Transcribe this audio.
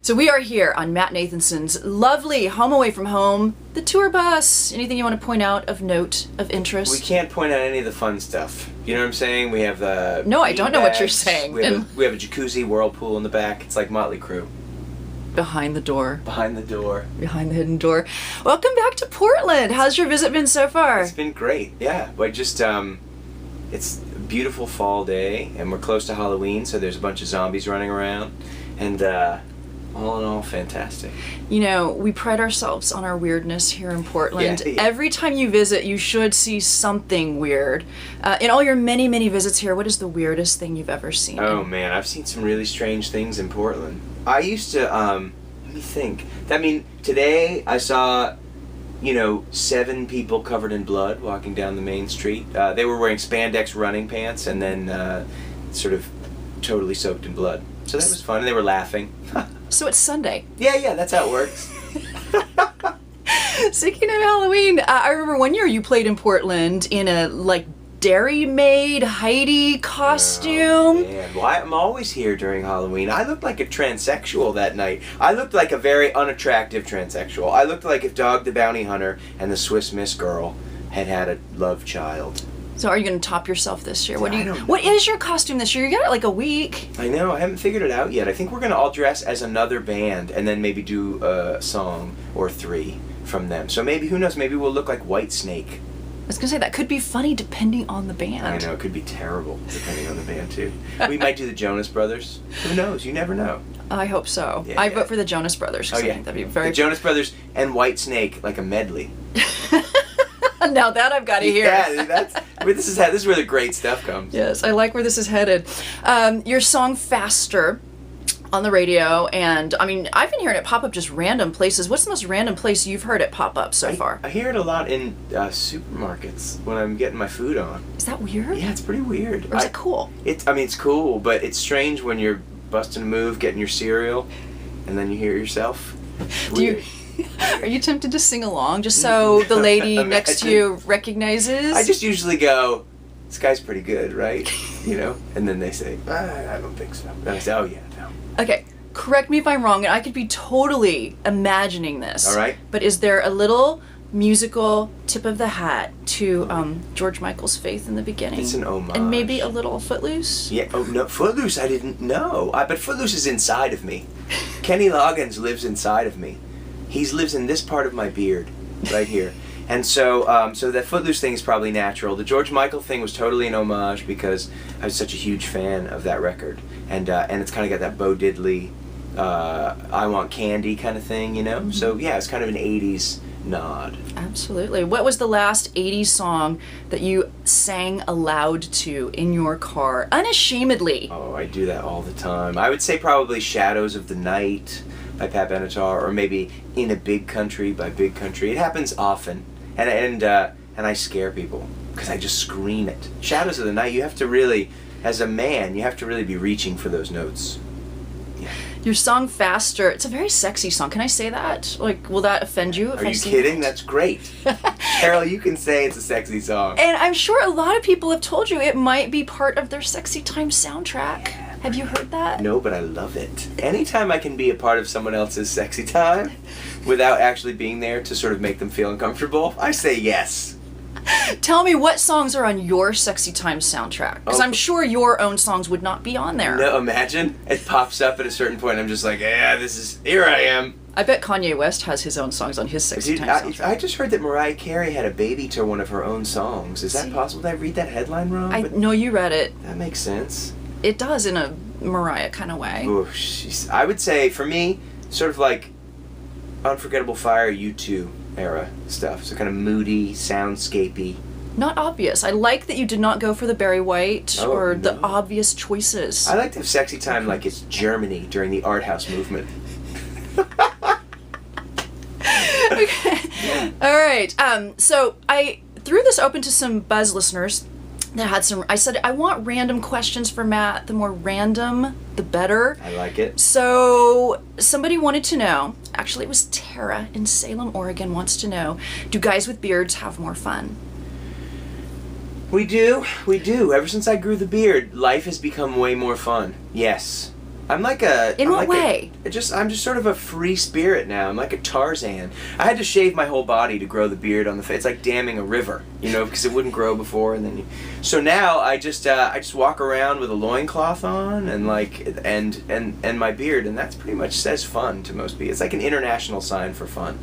So we are here on Matt Nathanson's lovely Home Away from Home, the tour bus. Anything you want to point out of note, of interest? We can't point out any of the fun stuff. You know what I'm saying? We have the No, I don't know what you're saying. We have a jacuzzi whirlpool in the back. It's like Motley Crue. Behind the door. Behind the door. Behind the hidden door. Welcome back to Portland. How's your visit been so far? It's been great. Yeah, but just it's a beautiful fall day, and we're close to Halloween, so there's a bunch of zombies running around, and all in all, fantastic. You know, we pride ourselves on our weirdness here in Portland. Yeah. Every time you visit, you should see something weird. In all your many, many visits here, what is the weirdest thing you've ever seen? Oh man, I've seen some really strange things in Portland. I used to, let me think. I mean, today I saw, 7 people covered in blood walking down the main street. They were wearing spandex running pants and then sort of totally soaked in blood. So that was fun, and they were laughing. So it's Sunday. Yeah, that's how it works. Speaking of Halloween, I remember one year you played in Portland in a, Dairy Maid Heidi costume. Oh, man. Well, I'm always here during Halloween. I looked like a transsexual that night. I looked like a very unattractive transsexual. I looked like if Dog the Bounty Hunter and the Swiss Miss Girl had had a love child. So are you going to top yourself this year? I don't know. What is your costume this year? You got it like a week. I know. I haven't figured it out yet. I think we're going to all dress as another band and then maybe do a song or 3 from them. So maybe, who knows, maybe we'll look like Whitesnake. I was going to say, that could be funny depending on the band. I know. It could be terrible depending on the band, too. We might do the Jonas Brothers. Who knows? You never know. I hope so. Yeah, I vote for the Jonas Brothers. Oh, yeah. I think that'd be very... The Jonas Brothers and Whitesnake, like a medley. Now that I've got to hear. Yeah, this is where the great stuff comes. Yes, I like where this is headed. Your song Faster on the radio, and I mean, I've been hearing it pop up just random places. What's the most random place you've heard it pop up so far? I hear it a lot in supermarkets when I'm getting my food on. Is that weird? Yeah, it's pretty weird. Or is it cool? It's cool, but it's strange when you're busting a move, getting your cereal, and then you hear it yourself. Are you tempted to sing along just so the lady next to you recognizes? I just usually go, this guy's pretty good, right? And then they say, I don't think so. And I say, oh yeah, no. Okay, correct me if I'm wrong, and I could be totally imagining this. All right. But is there a little musical tip of the hat to George Michael's Faith in the Beginning? It's an homage. And maybe a little Footloose? Yeah, oh no, Footloose I didn't know. But Footloose is inside of me. Kenny Loggins lives inside of me. He lives in this part of my beard, right here. And so so that Footloose thing is probably natural. The George Michael thing was totally an homage because I was such a huge fan of that record. And it's kind of got that Bo Diddley, I Want Candy kind of thing, Mm-hmm. So yeah, it's kind of an 80s nod. Absolutely. What was the last 80s song that you sang aloud to in your car, unashamedly? Oh, I do that all the time. I would say probably Shadows of the Night by Pat Benatar, or maybe In a Big Country by Big Country. It happens often, and I scare people because I just scream it. Shadows of the Night, you have to really, as a man, you have to really be reaching for those notes. Yeah. Your song Faster, it's a very sexy song. Can I say that? Will that offend you? Are you kidding? That's great. Carol, you can say it's a sexy song. And I'm sure a lot of people have told you it might be part of their Sexy Time soundtrack. Yeah. Have you heard that? No, but I love it. Anytime I can be a part of someone else's sexy time without actually being there to sort of make them feel uncomfortable, I say yes. Tell me what songs are on your Sexy Time soundtrack, because I'm sure your own songs would not be on there. No, imagine it pops up at a certain point. I'm just like, yeah, here I am. I bet Kanye West has his own songs on his Sexy Time soundtrack. I just heard that Mariah Carey had a baby to one of her own songs. Is that possible? Did I read that headline wrong? No, you read it. That makes sense. It does in a Mariah kind of way. Ooh, I would say, for me, sort of like Unforgettable Fire, U2 era stuff. So kind of moody, soundscapey. Not obvious. I like that you did not go for the Barry White the obvious choices. I like to have sexy time like it's Germany during the art house movement. Okay. All right. So I threw this open to some Buzz listeners that had some. I said, I want random questions for Matt. The more random, the better. I like it. So somebody wanted to know, actually it was Tara in Salem, Oregon, wants to know, do guys with beards have more fun? We do. Ever since I grew the beard, life has become way more fun. Yes. I'm like a. In I'm what like way? I'm just sort of a free spirit now. I'm like a Tarzan. I had to shave my whole body to grow the beard on the face. It's like damming a river, because it wouldn't grow before, and then. So now I just walk around with a loincloth on and and my beard, and that's pretty much says fun to most people. It's like an international sign for fun.